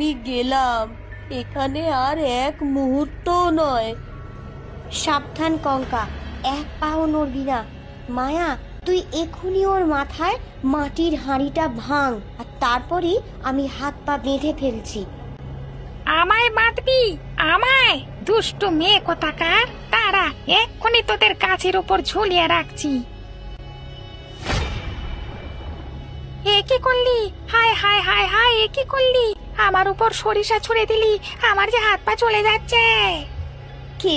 আমি গেলাম, এখানে আর এক মুহূর্ত নয়। সাবধান কঙ্কা, এক পাও নড়বি না। মায়া, তুই এখনই ওর মাথায় মাটির হাঁড়িটা ভাঙ, আর তারপরই আমি হাত পা বেঁধে ফেলছি। আমায় বাঁধবি? আমায়? দুষ্টু মেয়ে কোথাকার! তারা এক্ষুনি তোদের গাছের উপর ঝুলিয়ে রাখছি। এ কি করলি? হায় হায় হায় হায়, এ কি করলি? আমার উপর সরিষা ছুঁড়ে দিলি, আমার যে হাত পা চলে যাচ্ছে। কে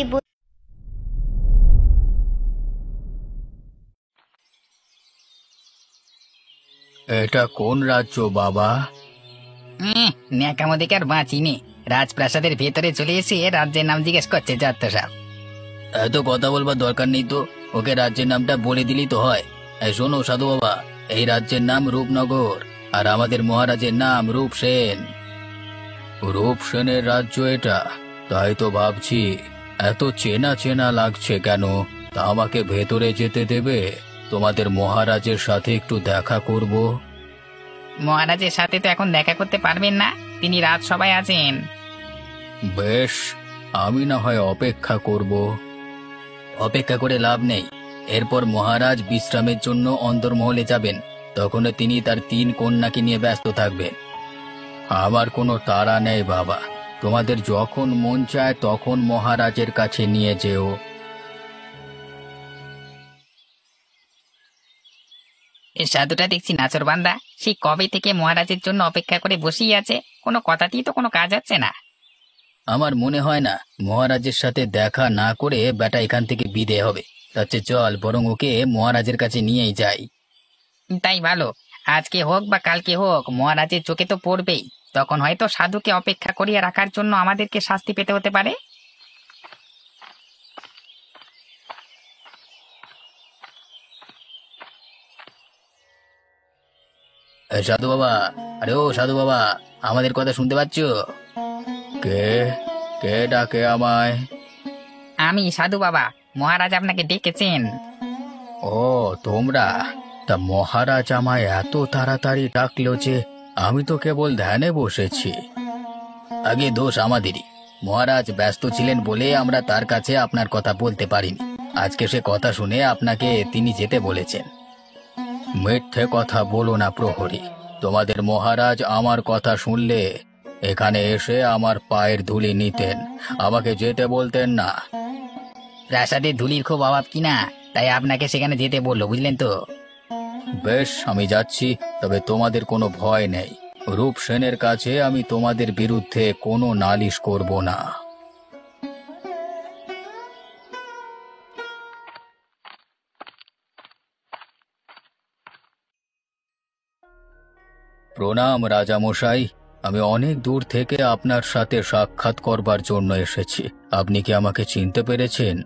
এটা কোন রাজ্য বাবা? ন্যাকামো দেখে আর বাঁচিনি। রাজপ্রাসাদের ভেতরে চলে এসে রাজ্যের নাম জিজ্ঞেস করছে যত সব। এত কথা বলবার দরকার নেই তো, ওকে রাজ্যের নামটা বলে দিলি তো হয়। শোনো সাধু বাবা, এই রাজ্যের নাম রূপনগর, আর আমাদের মহারাজের নাম রূপসেন। রূপসেনের রাজ্য এটা? তাই তো ভাবছি, এত চেনা চেনা লাগছে কেন। তা আমাকে ভেতরে যেতে দেবে? তোমাদের মহারাজের সাথে একটু দেখা করব। মহারাজের সাথে তো এখন দেখা করতে পারবেন না, তিনি রাজসভায় আছেন। বেশ, আমি না হয় অপেক্ষা করব। অপেক্ষা করে লাভ নেই। এরপর মহারাজ বিশ্রামের জন্য অন্দরমহলে যাবেন, তখন তিনি তার 3 কন্যাকে নিয়ে ব্যস্ত থাকবেন। আমার কোনো তাড়া নেই বাবা, তোমাদের যখন মন চায় তখন মহারাজের কাছে নিয়ে যেও। এই সাধুটা দেখছি নাচর বান্দা, সেই কবে থেকে মহারাজের জন্য অপেক্ষা করে বসেই আছে, কোনো কথাতেই তো কোনো কাজ হচ্ছে না। আমার মনে হয় না মহারাজের সাথে দেখা না করে বেটা এখান থেকে বিদে হবে। তাচ্ছে চল বরং ওকে মহারাজের কাছে নিয়েই যাই। তাই ভালো, আজকে হোক বা কালকে হোক মহারাজের চোখে তো পড়বেই। তখন হয়তো সাধুকে অপেক্ষা করিয়ে রাখার জন্য আমাদেরকে শাস্তি পেতে হতে পারে। সাধু বাবা, আরে ও সাধু বাবা, আমাদের কথা শুনতে পাচ্ছ? কে কে ডাকে আমায়? আমি সাধু বাবা, মহারাজ আপনাকে ডেকেছেন। ও তোমরা? তা মহারাজ আমায় এত তাড়াতাড়ি ডাকলো যে আমি তো কেবল ধ্যানে বসেছি। আগে দোষ আমাদেরই, মহারাজ ব্যস্ত ছিলেন বলে আমরা তার কাছে আপনার কথা বলতে পারিনি। আজকে সে কথা শুনে আপনাকে তিনি যেতে বলেছেন। মিথ্যে কথা বলো না প্রহরী, তোমাদের মহারাজ আমার কথা শুনলে এখানে এসে আমার পায়ের ধুলি নিতেন, আমাকে যেতে বলতেন না। প্রাসাদে ধুলির খুব অভাব কিনা, তাই আপনাকে সেখানে যেতে বললো, বুঝলেন তো। বেশ, আমি যাচ্ছি, তবে তোমাদের কোনো ভয় নেই। রূপসেনের কাছে আমি তোমাদের বিরুদ্ধে কোনো নালিশ করব না। প্রণাম রাজামশাই, আমি অনেক দূর থেকে আপনার সাথে সাক্ষাৎ করবার জন্য এসেছি। আপনি কি আমাকে চিনতে পেরেছেন?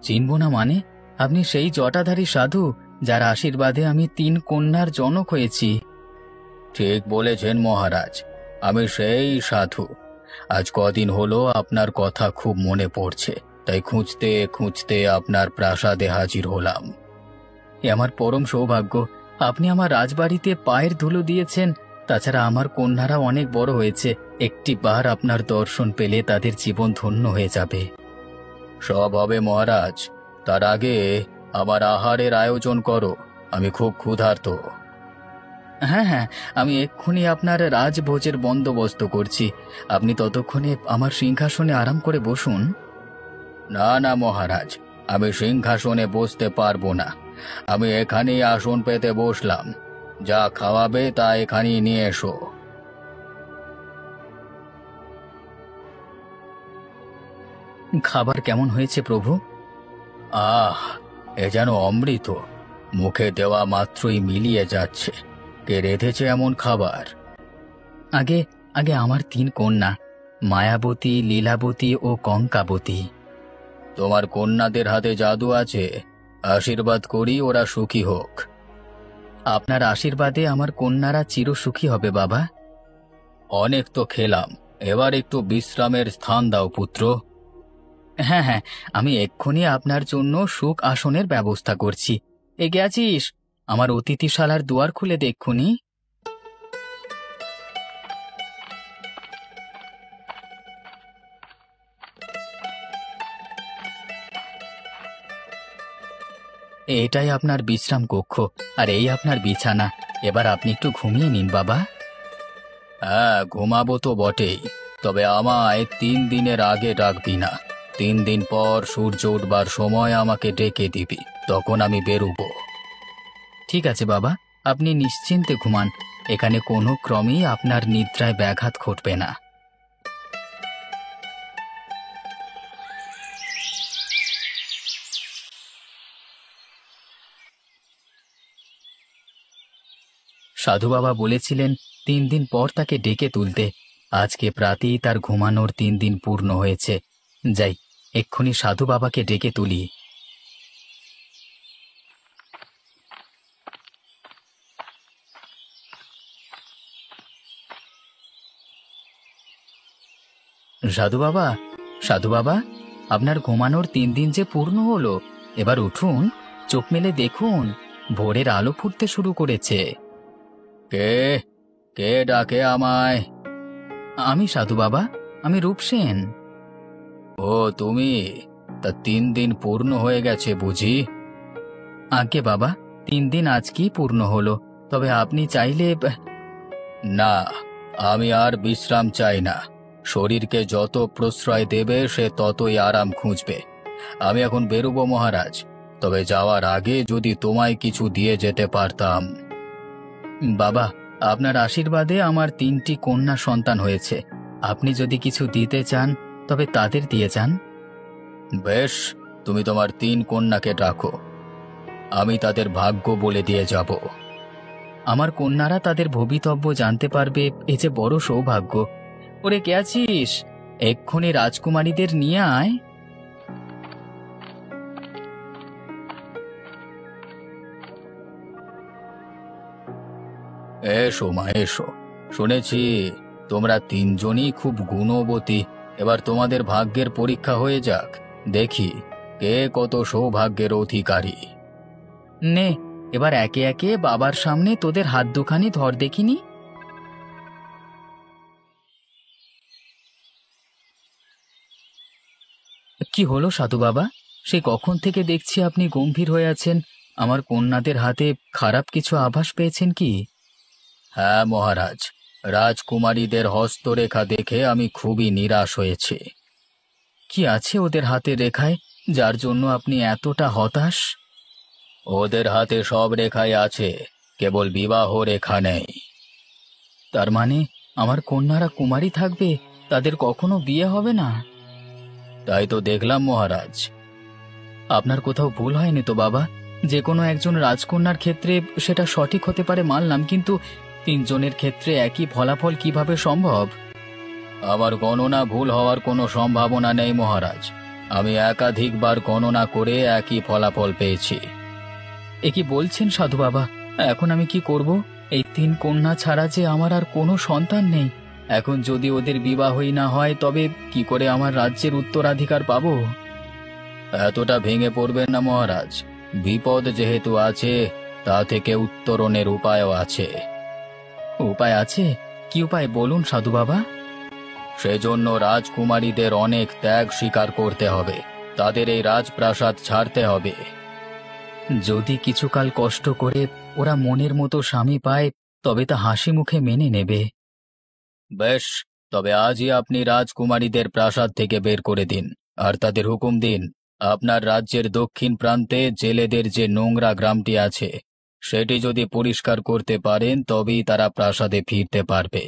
চিনব না মানে? আপনি সেই জটাধারী সাধু যার আশীর্বাদে আমি 3 কন্যার জনক হয়েছি। ঠিক বলেছেন মহারাজ, আমি সেই সাধু। আজ কদিন হলো আপনার কথা খুব মনে পড়ছে, তাই খুঁজতে খুঁজতে আপনার প্রাসাদে হাজির হলাম। এ আমার পরম সৌভাগ্য, আপনি আমার রাজবাড়িতে পায়ের ধুলো দিয়েছেন। তাছাড়া আমার কন্যারা অনেক বড় হয়েছে, একটি বার আপনার দর্শন পেলে তাদের জীবন ধন্য হয়ে যাবে। সব হবে মহারাজ, তার আগে আমার আহারের আয়োজন করো, আমি খুব ক্ষুধার্ত। হ্যাঁ হ্যাঁ, আমি এক্ষুনি আপনার রাজভোজের বন্দোবস্ত করছি, আপনি ততক্ষণে আমার সিংহাসনে আরাম করে বসুন। না না মহারাজ, আমি সিংহাসনে বসতে পারবো না, আমি এখানেই আসন পেতে বসলাম। যা খাওয়াবে তা এখানেই নিয়ে এসো। খাবার কেমন হয়েছে প্রভু? আহ, এ যেন অমৃত, মুখে দেওয়া মাত্রই মিলিয়ে যাচ্ছে। কে রেঁধেছে এমন খাবার? আগে আগে আমার 3 কন্যা, মায়াবতী, লীলাবতী ও কঙ্কাবতী। তোমার কন্যাদের হাতে জাদু আছে, আশীর্বাদ করি ওরা সুখী হোক। আপনার আশীর্বাদে আমার কন্যারা চিরসুখী হবে বাবা। অনেক তো খেলাম, এবার একটু বিশ্রামের স্থান দাও পুত্র। হ্যাঁ হ্যাঁ, আমি এক্ষুনি আপনার জন্য সুখ আসনের ব্যবস্থা করছি। এগিয়ে আছিস, আমার অতিথিশালার দুয়ার খুলে দেখুনি। এটাই আপনার বিশ্রাম কক্ষ, আর এই আপনার বিছানা। এবার আপনি একটু ঘুমিয়ে নিন বাবা। হ্যাঁ, ঘুমাবো তো বটেই, তবে আমায় 3 দিনের আগে ডাকবি না। 3 দিন পর সূর্য উঠবার সময় আমাকে ডেকে দিবি, তখন আমি বেরোবো। ঠিক আছে বাবা, আপনি নিশ্চিন্তে ঘুমান। এখানে কোনো ক্রমেই আপনার নিদ্রায় ব্যাঘাত ঘটবে না। সাধু বাবা বলেছিলেন 3 দিন পর তাকে ডেকে তুলতে। আজকে প্রাতেই তার ঘুমানোর 3 দিন পূর্ণ হয়েছে। যাই, এক্ষুনি সাধু বাবাকে ডেকে তুলি। সাধু বাবা, সাধু বাবা, আপনার ঘুমানোর 3 দিন যে পূর্ণ হলো। এবার উঠুন, চোখ মেলে দেখুন, ভোরের আলো ফুটতে শুরু করেছে। কে কে ডাকে আমায়? আমি সাধু বাবা, আমি রূপসেন। ও তুমি? তা 3 দিন পূর্ণ হয়ে গেছে বুঝি? আজ্ঞে বাবা, 3 দিন আজকেই পূর্ণ হলো। তবে আপনি চাইলে। না, আমি আর বিশ্রাম চাই না। শরীরকে যত প্রশ্রয় দেবে সে ততই আরাম খুঁজবে। আমি এখন বেরোবো মহারাজ, তবে যাওয়ার আগে যদি তোমায় কিছু দিয়ে যেতে পারতাম। বাবা, আপনার আশীর্বাদে আমার 3টি কন্যা সন্তান হয়েছে। আপনি যদি কিছু দিতে চান তবে তাদের দিয়ে যান। বেশ, তুমি তোমার 3 কন্যাকে ডাকো, আমি তাদের ভাগ্য বলে দিয়ে যাব। আমার কন্যারা তাদের ভবিতব্য জানতে পারবে, এ যে বড় সৌভাগ্য। ওরে, কে আছিস? এক্ষুনি রাজকুমারীদের নিয়ে আয়। এসো মা, এসো। শুনেছি তোমরা 3 জনই খুব গুণবতী। এবার তোমাদের ভাগ্যের পরীক্ষা হয়ে যাক, দেখি কে কত সৌভাগ্যের অধিকারী। নে, এবার একে একে বাবার সামনে তোদের হাত দুখানি ধর দেখিনি। কি হলো সাধু বাবা? সে কখন থেকে দেখছি আপনি গম্ভীর হয়ে আছেন। আমার কন্যাদের হাতে খারাপ কিছু আভাস পেয়েছেন কি? হ্যাঁ মহারাজ, রাজকুমারীদের হস্তরেখা দেখে আমি খুবই নিরাশ হয়েছি। কি আছে ওদের হাতে রেখায় যার জন্য আপনি এতটা হতাশ? ওদের হাতে সব রেখাই আছে, কেবল বিবাহ রেখা নেই। তার মানে আমার কন্যারা কুমারী থাকবে, তাদের কখনো বিয়ে হবে না? তাই তো দেখলাম মহারাজ। আপনার কোথাও ভুল হয়নি তো বাবা? যে কোনো একজন রাজকন্যার ক্ষেত্রে সেটা সঠিক হতে পারে মানলাম, কিন্তু 3 জনের ক্ষেত্রে একই ফলাফল কিভাবে সম্ভব? আমার গণনা ভুল হওয়ার কোনো সম্ভাবনা নেই মহারাজ। আমি একাধিকবার গণনা করে একই ফলাফল পেয়েছি। এ কি বলছেন সাধু বাবা? এখন আমি কি করব? এই 3 কন্যা ছাড়া যে আমার আর কোনো সন্তান নেই। এখন যদি ওদের বিবাহই না হয় তবে কি করে আমার রাজ্যের উত্তরাধিকার পাবো? এতটা ভেঙে পড়বেন না মহারাজ। বিপদ যেহেতু আছে, তা থেকে উত্তরণের উপায়ও আছে। উপায় আছে? কি উপায় বলুন সাধু বাবা। সেজন্য রাজকুমারীদের অনেক ত্যাগ স্বীকার করতে হবে, তাদের এই রাজপ্রাসাদ ছাড়তে হবে। যদি কিছুকাল কষ্ট করে ওরা মনের মতো স্বামী পায় তবে তা হাসি মুখে মেনে নেবে। বেশ, তবে আজই আপনি রাজকুমারীদের প্রাসাদ থেকে বের করে দিন, আর তাদের হুকুম দিন আপনার রাজ্যের দক্ষিণ প্রান্তে জেলেদের যে নোংরা গ্রামটি আছে সেটি যদি পরিষ্কার করতে পারেন তবেই তারা প্রাসাদে ফিরতে পারবে।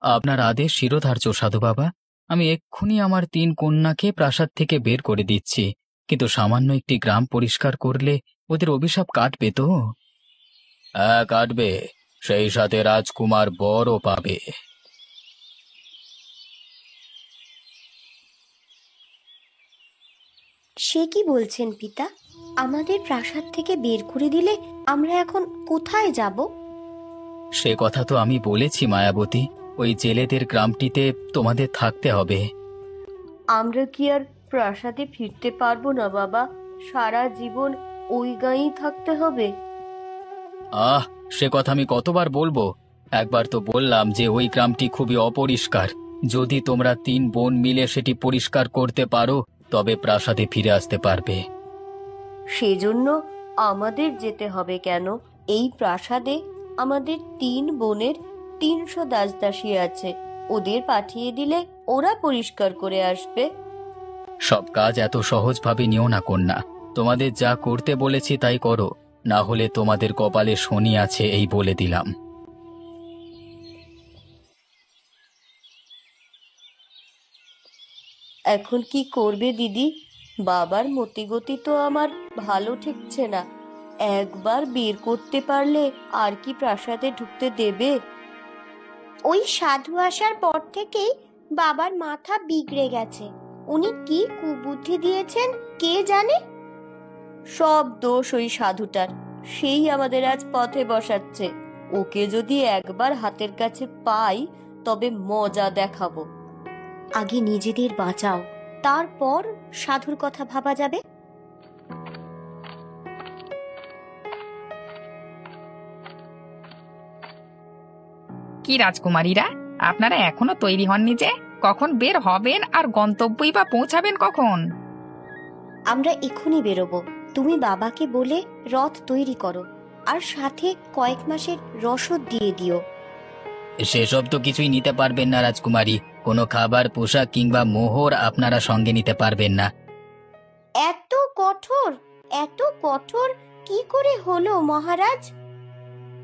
আপনার আদেশ শিরোধার্য সাধু বাবা। আমি এক্ষুনি আমার 3 কন্যাকে প্রাসাদ থেকে বের করে দিচ্ছি, কিন্তু সামান্য একটি গ্রাম পরিষ্কার করলে ওদের অভিশাপ কাটবে তো? হ্যাঁ, কাটবে। সেই সাথে রাজকুমার বরও পাবে। সে কি বলছেন পিতা? আমাদের প্রাসাদ থেকে বের করে দিলে আমরা এখন কোথায় যাব? সে কথা তো আমি বলেছি মায়াবতী, ওই জেলেদের গ্রামটিতে তোমাদের থাকতে হবে। আমরা কি আর প্রাসাদে ফিরতে পারবো না বাবা? সারা জীবন ওই গাঁয়েই থাকতে হবে? সে কথা আমি কতবার বলবো? একবার তো বললাম যে ওই গ্রামটি খুবই অপরিষ্কার। যদি তোমরা 3 বোন মিলে সেটি পরিষ্কার করতে পারো তবে প্রাসাদে ফিরে আসতে পারবে। সেজন্য আমাদের যেতে হবে কেন? এই প্রাসাদে আমাদের 3 বোনের 300 দাসদাসী আছে, ওদের পাঠিয়ে দিলে ওরা পরিষ্কার করে আসবে। সব কাজ এত সহজভাবে নিও না কন্যা। তোমাদের যা করতে বলেছি তাই করো, না হলে তোমাদের কপালে শনি আছে এই বলে দিলাম। এখন কি করবে দিদি? বাবার মতিগতি তো আমার ভালো ঠেকছে না। একবার বের করতে পারলে আর কি প্রাসাদে ঢুকতে দেবে? ওই সাধু আসার পর থেকেই বাবার মাথা বিগড়ে গেছে। উনি কি কুবুদ্ধি দিয়েছেন কে জানে। সব দোষ ওই সাধুটার, সেই আমাদের আজ পথে বসাচ্ছে। ওকে যদি একবার হাতের কাছে পাই তবে মজা দেখাবো। আগে নিজেদের বাঁচাও, তারপর সাধুর কথা ভাবা যাবে। কি রাজকুমারীরা, আপনারা এখনো তৈরি হননি যে? কখন বের হবেন আর গন্তব্যই বা পৌঁছাবেন কখন? আমরা এখনই বেরোবো। তুমি বাবাকে বলে রথ তৈরি করো, আর সাথে কয়েক মাসের রসদ দিয়ে দিও। সেসব তো কিছুই নিতে পারবেন না রাজকুমারী। কোনো খাবার, পোশাক কিংবা মোহর আপনারা সঙ্গে নিতে পারবেন না। এত কঠোর, এত কঠোর কি করে হলো মহারাজ?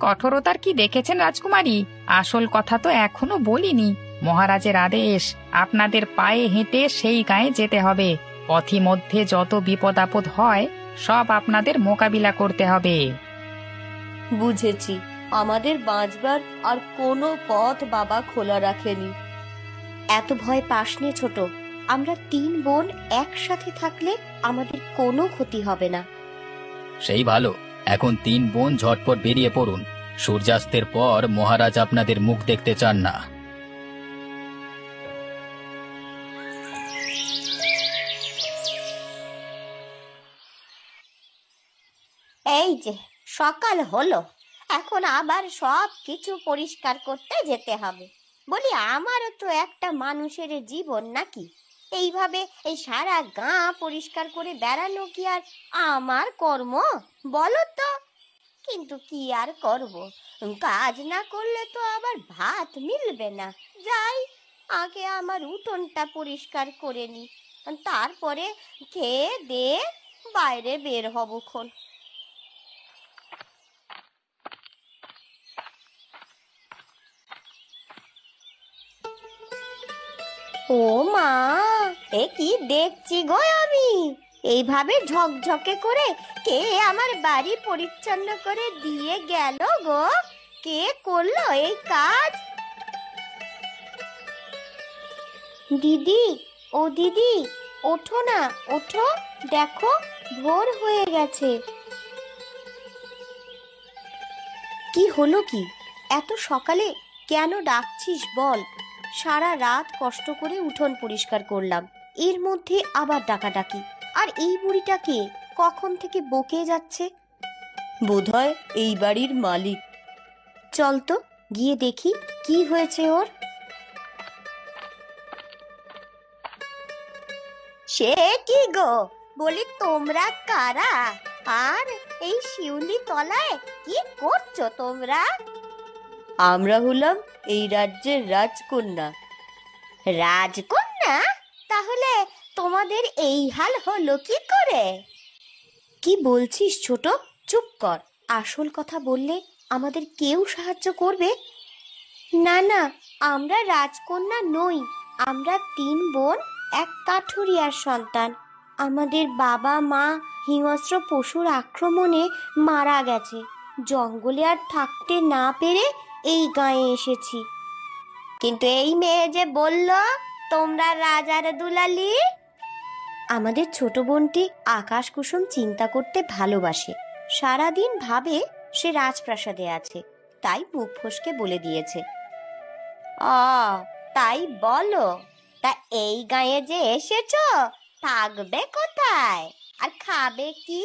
কঠোরতার কি দেখেছেন রাজকুমারী? আসল কথা তো এখনো বলিনি। মহারাজের আদেশ, আপনাদের পায়ে হেঁটে সেই গায়ে যেতে হবে। পথিমধ্যে যত বিপদ আপদ হয় সব আপনাদের মোকাবিলা করতে হবে। বুঝেছি, আমাদের বাঁচবার আর কোনো পথ বাবা খোলা রাখেনি। এত ভয় পাস নে ছোট। আমরা 3 বোন একসাথে থাকলে আমাদের কোনো ক্ষতি হবে না। সেই ভালো। এখন 3 বোন ঝটপট বেরিয়ে পড়ুন। সূর্যাস্তের পর মহারাজ আপনাদের মুখ দেখতে চান না। এই যে সকাল হলো, এখন আবার সব কিছু পরিষ্কার করতে যেতে হবে। বলি, আমারও তো একটা মানুষের জীবন নাকি? এইভাবে এই সারা গাঁ পরিষ্কার করে বেড়ানো কি আর আমার কর্ম বলো তো? কিন্তু কি আর করব, কাজ না করলে তো আবার ভাত মিলবে না। যাই, আগে আমার উঠোনটা পরিষ্কার করে নি, তারপরে খেয়ে দে বাইরে বের হবক্ষণ। ও মা, এ কি দেখছি গো আমি? এইভাবে ঝকঝকে করে কে আমার বাড়ি পরিচ্ছন্ন করে দিয়ে গেল গো? কে করলো এই কাজ? দিদি, ও দিদি, ওঠো না, ওঠো, দেখো ভোর হয়ে গেছে। কি হলো কি? এত সকালে কেন ডাকছিস বল? সারা রাত কষ্ট করে উঠোন পরিষ্কার করলাম, এর মধ্যে আবার ডাকাডাকি। আর এই বুড়িটাকে কখন থেকে বকে যাচ্ছে। বোধহয় এই বাড়ির মালিক। চল তো গিয়ে দেখি কি হয়েছে ওর। সে কি গো, বলি তোমরা কারা? আর এই শিউলি তলায় কি করছো তোমরা? আমরা হলাম এই রাজ্যের রাজকন্যা। রাজকন্যা? তাহলে তোমাদের এই হাল হলো কি করে? কি বলছিস ছোট? চুপ কর। আসল কথা বললে আমাদের কেউ সাহায্য করবে না। না, আমরা রাজকন্যা নই। আমরা 3 বোন এক কাঠুরিয়ার সন্তান। আমাদের বাবা মা হিংস্র পশুর আক্রমণে মারা গেছে। জঙ্গলে আর থাকতে না পেরে এই গাঁয়ে এসেছি। কিন্তু এই মেয়ে যে বলল তোমরা রাজার দুলালি। আমাদের ছোট বোনটি আকাশ কুসুম চিন্তা করতে ভালোবাসে। সারাদিন ভাবে সে রাজপ্রাসাদে আছে, তাই মুখ ফসকে বলে দিয়েছে। তাই বলো? তা এই গাঁয়ে যে এসেছো, থাকবে কোথায় আর খাবে কি?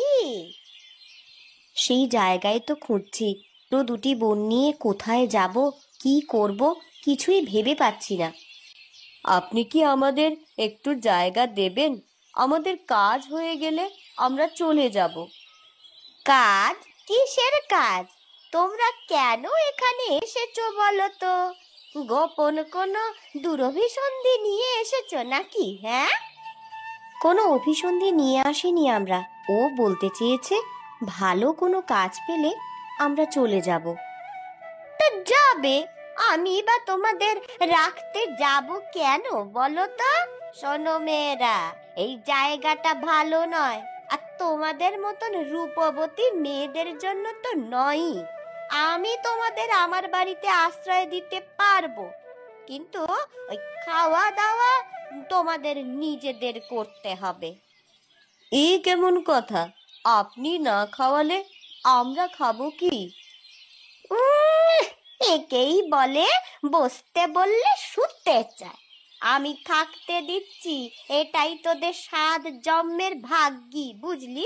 সেই জায়গায় তো খুঁজছি। তো 2টি বোন নিয়ে কোথায় যাব, কি করব, কিছুই ভেবে পাচ্ছি না। আপনি কি আমাদের একটু জায়গা দেবেন? আমাদের কাজ হয়ে গেলে আমরা চলে যাব। কাজ? কিসের কাজ? তোমরা কেন এখানে এসেছো বলো তো? গোপন কোনো দুরভিসন্ধি নিয়ে এসেছো নাকি? হ্যাঁ, কোনো অভিসন্ধি নিয়ে আসিনি আমরা। ও বলতে চেয়েছে ভালো কোনো কাজ পেলে আমরা চলে যাব। তো যাবে, আমি বা তোমাদের রাখতে যাব কেন বলো তো? শোনো মেয়েরা, এই জায়গাটা ভালো নয়, আর তোমাদের মতন রূপবতী মেয়েদের জন্য তো নয়ই। আমি তোমাদের আমার বাড়িতে আশ্রয় দিতে পারবো, কিন্তু ওই খাওয়া দাওয়া তোমাদের নিজেদের করতে হবে। এই কেমন কথা? আপনি না খাওয়ালে আমরা খাবো কি? একেই বলে বসতে বললে শুতে চায়। আমি থাকতে দিচ্ছি, এটাই তোদের 7 জন্মের ভাগ্যি, বুঝলি?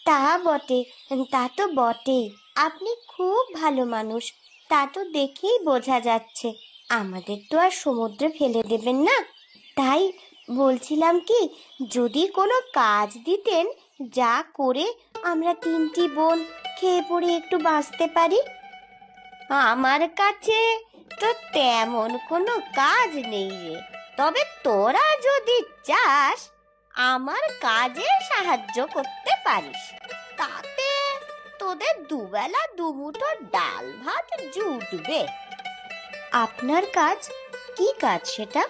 তা বটে, তা তো বটে। আপনি খুব ভালো মানুষ, তা তো দেখেই বোঝা যাচ্ছে। আমাদের তো আর সমুদ্রে ফেলে দেবেন না। তাই বলছিলাম কি, যদি কোনো কাজ দিতেন, যা করে আমরা 3টি বোন খেয়ে পড়ে একটু বাঁচতে পারি। আমার কাছে তো তেমন কোনো কাজ নেই রে, তবে তোরা যদি চাস আমার কাজে সাহায্য করতে পারিস, তাতে তোদের দুবেলা দুমুঠো ডাল ভাত জুটবে। আপনার কাজ কি কাজ সেটা?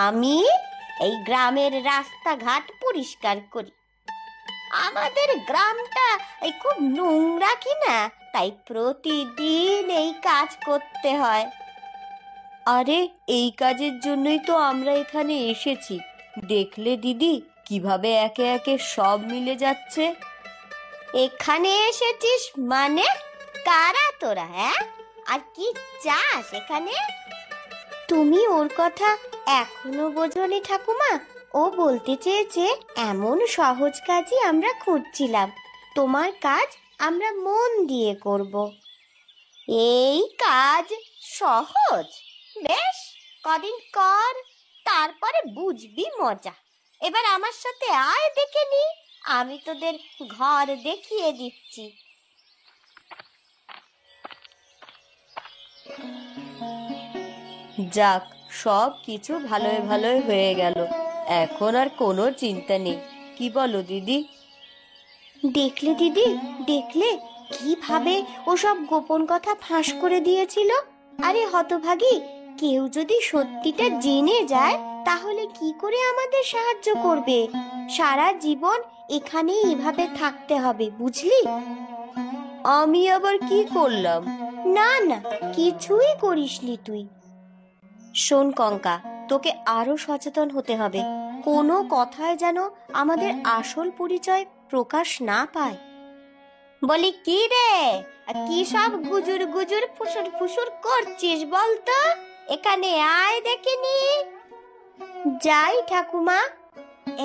আমি এই গ্রামের রাস্তাঘাট পরিষ্কার করি। আমাদের গ্রামটা এই খুব নোংরা কিনা, তাই প্রতিদিন এই কাজ করতে হয়। আরে এই কাজের জন্যই তো আমরা এখানে এসেছি। দেখলে দিদি, কিভাবে একে একে সব মিলে যাচ্ছে। এখানে এসেছিস মানে? কারা তোরা? হ্যাঁ, আর কি চাস এখানে? তুমি ওর কথা এখনো বোঝোনি ঠাকুমা? ও বলতে চেয়েছে এমন সহজ কাজই আমরা খুঁজছিলাম, তোমার কাজ আমরা মন দিয়ে করব। এই কাজ সহজ? বেশ, কদিন কর, তারপরে বুঝবি মজা। এবার আমার সাথে আয়, দেখে নি, আমি তোদের ঘর দেখিয়ে দিচ্ছি। যাক, সব কিছু ভালোই ভালোই হয়ে গেল। এখন আর কোনো চিন্তা নেই। কি বলো দিদি? দেখলে দিদি, দেখলে কিভাবে ওসব গোপন কথা ফাঁস করে দিয়েছিল? আরে হতভাগী, কেউ যদি সত্যিটা জেনে যায় তাহলে কি করে আমাদের সাহায্য করবে? সারা জীবন এখানেই এভাবে থাকতে হবে, বুঝলি? আমি আবার কি করলাম? না না, কিছুই করিসনি তুই। শোন কঙ্কা, তোকে আরো সচেতন হতে হবে। কোনো কথায় যেন আমাদের আসল পরিচয় প্রকাশ না পায়। বলি কি রে, কি সব গুজুর গুজুর ফুসুর ফুসুর করছিস বলতো? এখানে আয়, দেখিনি। যাই ঠাকুমা।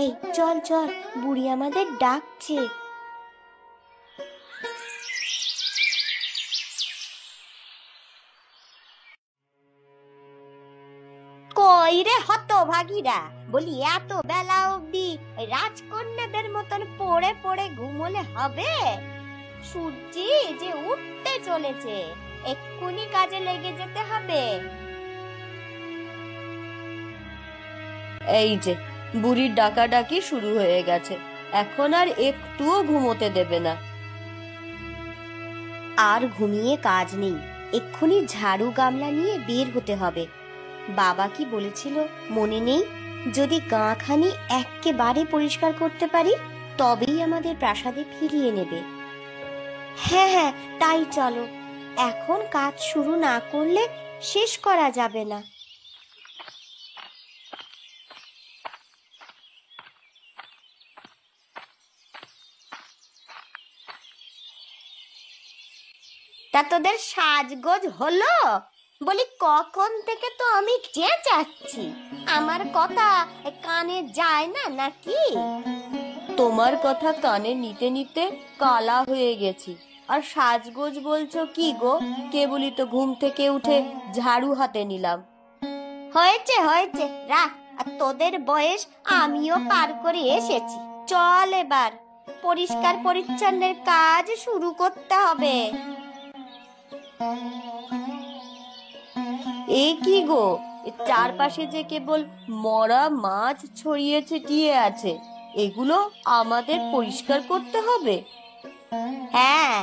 এই চল চল, বুড়ি আমাদের ডাকছে। কই রে হতভাগীরা, বলি এত বেলা অবধি রাজকন্যাদের মতন পড়ে পড়ে ঘুমোলে হবে? সূর্যি যে উঠতে চলেছে, এক্ষুনি কাজে লেগে যেতে হবে। এই যে বুড়ির ডাকাডাকি শুরু হয়ে গেছে, এখন আর একটুও ঘুমোতে দেবে না। আর ঘুমিয়ে কাজ নেই, এক্ষুনি ঝাড়ু গামলা নিয়ে বের হতে হবে। বাবা কি বলেছিল মনে নেই? যদি গাঁখানি একেবারে পরিষ্কার করতে পারি তবেই আমাদের প্রাসাদে ফিরিয়ে নেবে। হ্যাঁ হ্যাঁ, তাই চলো। এখন কাজ শুরু না করলে শেষ করা যাবে না। তা তোদের সাজগোজ হলো? বলি কখন থেকে তো আমি চেঁচাচ্ছি, আমার কথা কানে যায় না নাকি? তোমার কথা কানে নিতে নিতে কালা হয়ে গেছি, আর সাজগোজ বলছো কি গো? কেবলই তো ঘুম থেকে উঠে ঝাড়ু হাতে নিলাম। হয়েছে হয়েছে, রাখ আর তোদের বয়স আমিও পার করে এসেছি। চল এবার পরিষ্কার পরিচ্ছন্নের কাজ শুরু করতে হবে। এ কি গো, চারপাশে যে কেবল মরা মাছ ছড়িয়ে ছিটিয়ে আছে, এগুলো আমাদের পরিষ্কার করতে হবে? হ্যাঁ,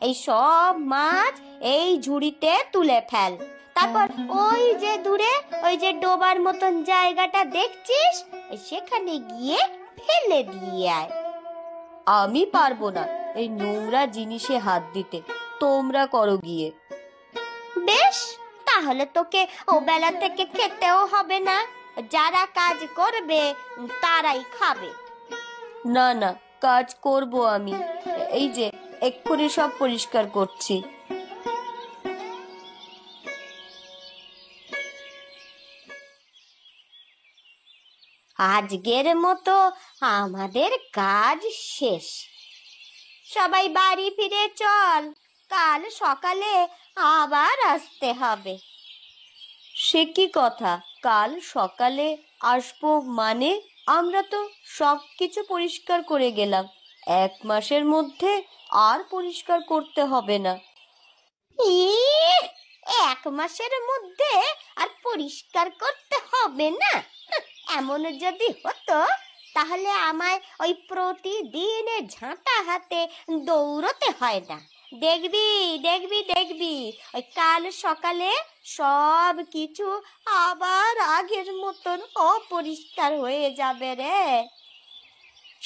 এই সব মাছ এই ঝুড়িতে তুলে ফেল। তারপর ওই যে দূরে ওই যে ডোবার মতন জায়গাটা দেখছিস, সেখানে গিয়ে ফেলে দিয়ে আয়। আমি পারবো না এই নোংরা জিনিসে হাত দিতে, তোমরা করো গিয়ে। বেশ, তাহলে তোকে ও বেলা থেকে খেতেও হবে না। যারা কাজ করবে তারাই খাবে। না না, কাজ করব আমি। এই যে এক্ষুনি সব পরিষ্কার করছি। আজকের মতো আমাদের কাজ শেষ। সবাই বাড়ি ফিরে চল, কাল সকালে আবার আসতে হবে। সে কি কথা, কাল সকালে আসবো মানে? আমরা তো সব কিছু পরিষ্কার করে গেলাম, 1 মাসের মধ্যে আর পরিষ্কার করতে হবে না। 1 মাসের মধ্যে আর পরিষ্কার করতে হবে না? এমন যদি হতো তাহলে আমায় ওই প্রতিদিন ঝাঁটা হাতে দৌড়তে হয় না। দেখবি দেখবি দেখবি, ওই কাল সকালে সব কিছু আবার আগের মতন অপরিষ্কার হয়ে যাবে রে।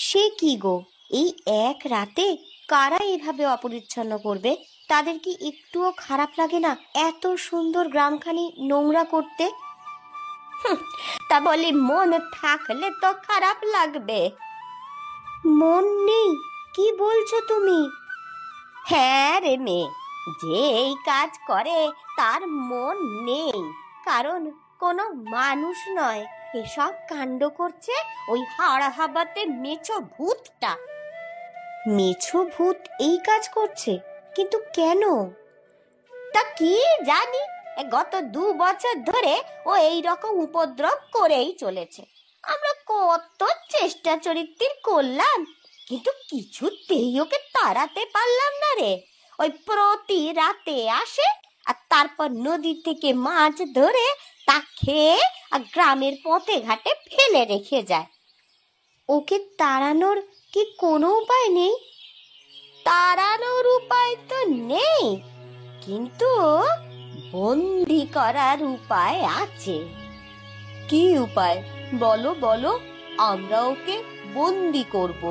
সে কি গো, এই এক রাতে কারা এভাবে অপরিচ্ছন্ন করবে? তাদের কি একটুও খারাপ লাগে না এত সুন্দর গ্রামখানি নোংরা করতে? তা বলি মন থাকলে তো খারাপ লাগবে। মন নেই? কি বলছো তুমি? হ্যাঁ রে মেয়ে, যে এই কাজ করে তার মন নেই, কারণ কোনো মানুষ নয়। এসব কাণ্ড করছে ওই হাড় হাবাতে মেছো ভূতটা। মেছো ভূত এই কাজ করছে? কিন্তু কেন? তা কি জানি, গত 2 বছর ধরে ও এই রকম উপদ্রব করেই চলেছে। আমরা কত চেষ্টা চরিত্র করলাম, কিন্তু কিছুতেই ওকে তাড়াতে পারলাম না রে। ওই প্রতি রাতে আসে আর তারপর নদী থেকে মাছ ধরে তা খেয়ে আর গ্রামের পথে ঘাটে ফেলে রেখে যায়। ওকে তাড়ানোর কি কোনো উপায় নেই? তাড়ানোর উপায় তো নেই, কিন্তু বন্দি করার উপায় আছে। কি উপায়? বলো বলো, আমরা ওকে বন্দি করব।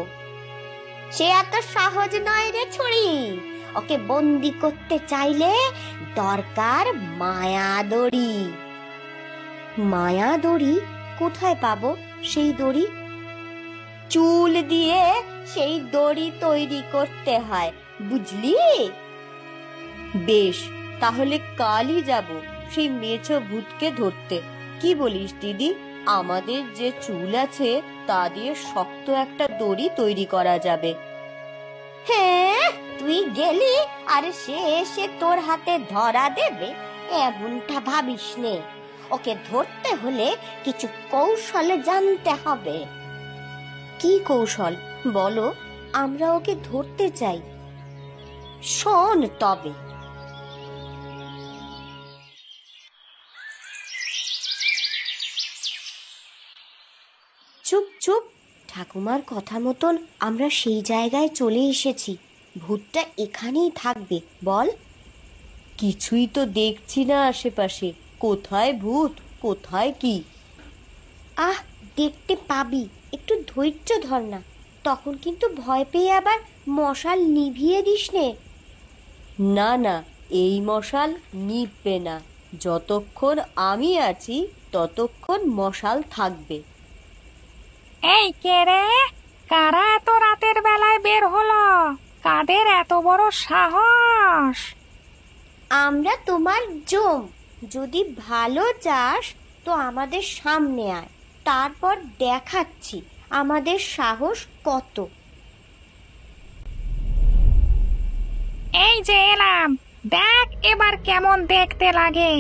সে এত সহজ নয় রে ছুরি। ওকে বন্দি করতে চাইলে দরকার মায়া দড়ি। মায়া দড়ি? কোথায় পাবো সেই দড়ি? চুল দিয়ে সেই দড়ি তৈরি করতে হয়, বুঝলি? বেশ, তাহলে কালই যাব সেই মেছো ভূতকে ধরতে। কি বলিস দিদি? আমাদের যে চুল আছে তা দিয়ে শক্ত একটা দড়ি তৈরি করা যাবে। হ্যাঁ, তুই গেলি আর সে এসে তোর হাতে ধরা দেবে এমনটা ভাবিস নে। ওকে ধরতে হলে কিছু কৌশল জানতে হবে। কি কৌশল বলো, আমরা ওকে ধরতে চাই। শোন তবে। চুপ চুপ, ঠাকুমার কথা মতন আমরা সেই জায়গায় চলে এসেছি। ভূতটা এখানেই থাকবে, বল। কিছুই তো দেখছি না আশেপাশে, কোথায় ভূত কোথায় কি? আহ, দেখতে পাবি, একটু ধৈর্য ধর না। তখন কিন্তু ভয় পেয়ে আবার মশাল নিভিয়ে দিস নে। না না, এই মশাল নিভবে না। যতক্ষণ আমি আছি ততক্ষণ মশাল থাকবে। এই কে রে? কারা এত রাতের বেলায় বের হলো? কাদের এত বড় সাহস? আমরা তোমার জম। যদি ভালো চাস তো আমাদের সামনে আয়, তারপর দেখাচ্ছি আমাদের সাহস কত। এই যে এলাম, দেখ এবার কেমন দেখতে লাগে।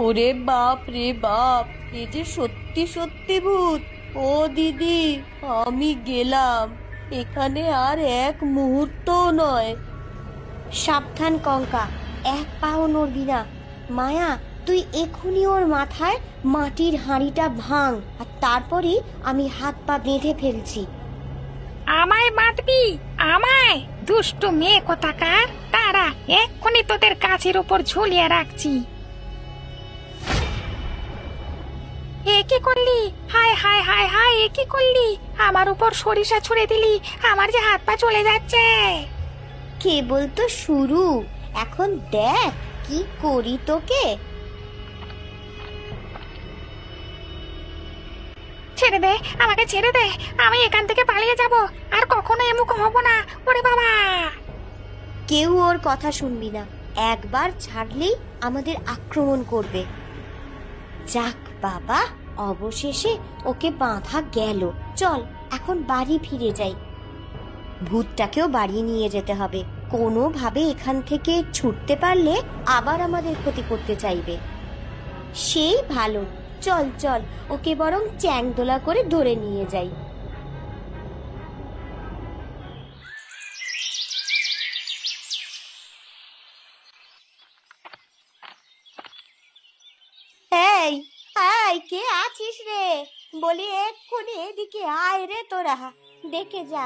ওরে বাপ রে বাপ, এ যে সত্যি সত্যি ভূত। ও দিদি, আমি গেলাম, এখানে আর এক মুহূর্ত নয়। সাবধান কঙ্কা, এক পাও নড়বি না। মায়া, তুই এখনই ওর মাথায় মাটির হাঁড়িটা ভাঙ, আর তারপরই আমি হাত পা বেঁধে ফেলছি। আমায় বাঁধবি? আমায়? দুষ্টু মেয়ে কোথাকার! তারা এক্ষুনি তোদের গাছের উপর ঝুলিয়ে রাখছি। এ কি করলি? হায় হায় হায় হায়, এ কি করলি? আমার উপর সরিষা ছুঁড়ে দিলি, আমার যে হাত পা চলে যাচ্ছে। কেবল তো শুরু, এখন দেখ কি করি তোকে। ছেড়ে দে, আমাকে ছেড়ে দে, আমি এখান থেকে পালিয়ে যাব, আর কখনো এমুখ হব না। ওরে বাবা! কেউ ওর কথা শুনবি না, একবার ছাড়লেই আমাদের আক্রমণ করবে। যাক বাবা, অবশেষে ওকে বাঁধা গেল। চল এখন বাড়ি ফিরে যাই। ভূতটাকেও বাড়ি নিয়ে যেতে হবে। কোনোভাবে এখান থেকে ছুটতে পারলে আবার আমাদের ক্ষতি করতে চাইবে। সেই ভালো, চল চল, ওকে বরং চ্যাংদোলা করে ধরে নিয়ে যাই। এই আয়, কে আছিস রে? বলি এক্ষুনি এদিকে আয় রে তোরা। দেখে যা,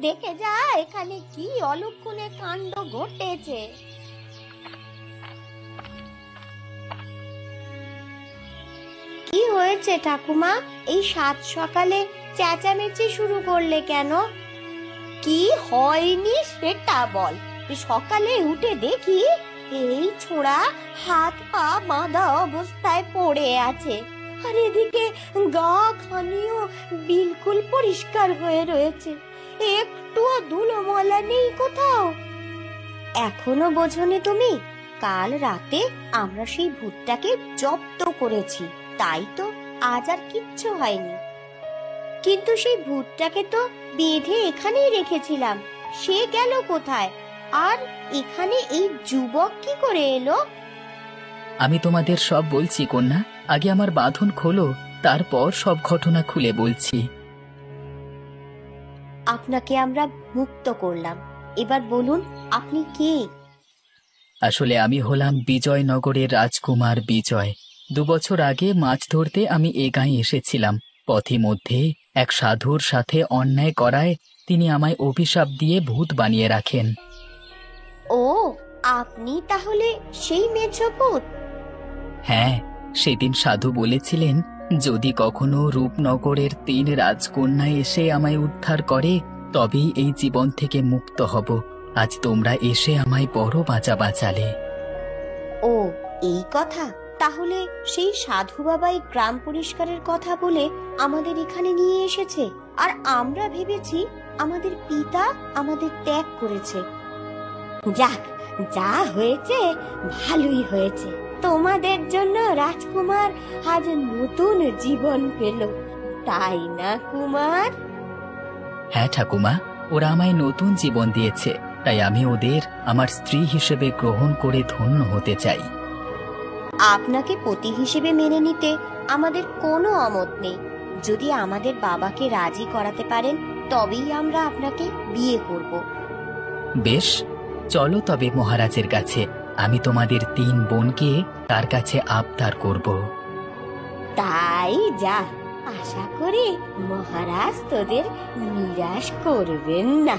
দেখে যা এখানে কি অলক্ষণে কাণ্ড ঘটেছে। কি হয়েছে ঠাকুমা? এই সাত সকালে চেঁচামেচি শুরু করলে কেন? কি হয়নি সেটা বল। সকালে উঠে দেখি এই ছোড়া হাত পা বাঁধা অবস্থায় পড়ে আছে, আর এদিকে গা খানিও বিলকুল পরিষ্কার হয়ে রয়েছে, একটুও ধুলো ময়লা নেই কোথাও। এখনো বোঝনি তুমি? কাল রাতে আমরা সেই ভূতটাকে জব্দ করেছি, তাই তো আজ আর কিচ্ছু হয়নি। কিন্তু সেই ভূতটাকে তো বেঁধে এখানেই রেখেছিলাম, সে গেল কোথায়? আর এখানে এই যুবক কি করে এলো? আমি তোমাদের সব বলছি কন্যা, আগে আমার বাঁধন খোলো, তারপর সব ঘটনা খুলে বলছি। আপনাকে আমরা মুক্ত করলাম, এবার বলুন আপনি কে? আসলে আমি হলাম বিজয়নগরের রাজকুমার বিজয়। 2 বছর আগে মাছ ধরতে আমি এ গাঁয়ে এসেছিলাম। পথে মধ্যে এক সাধুর সাথে অন্যায় করায় তিনি আমায় অভিশাপ দিয়ে ভূত বানিয়ে রাখেন। ও, আপনি তাহলে সেই মেঝভূত? হ্যাঁ, সেদিন সাধু বলেছিলেন যদি কখনো রূপনগরের 3 রাজকন্যা এসে আমায় উদ্ধার করে তবেই এই জীবন থেকে মুক্ত হব। আজ তোমরা এসে আমায় বড় বাঁচালে। ও, এই কথা। তাহলে সেই সাধু বাবাই গ্রাম পরিষ্কারের কথা বলে আমাদের এখানে নিয়ে এসেছে, আর আমরা ভেবেছি আমাদের পিতা আমাদের ত্যাগ করেছে। যাক, যা হয়েছে ভালোই হয়েছে। তোমাদের জন্য রাজকুমার আজ নতুন জীবন পেল, তাই না কুমার? হ্যাঁ ঠাকুমা, ওরা আমায় নতুন জীবন দিয়েছে, তাই আমি ওদের আমার স্ত্রী হিসেবে গ্রহণ করে ধন্য হতে চাই। আপনাকে পতি হিসেবে মেনে নিতে আমাদের কোনো অমত নেই। যদি আমাদের বাবাকে রাজি করাতে পারেন তবেই আমরা আপনাকে বিয়ে করব। বেশ, চলো তবে মহারাজের কাছে। আমি তোমাদের 3 বোনকে তার কাছে আবদার করব। তাই যা, আশা করি মহারাজ তোদের নিরাশ করবেন না।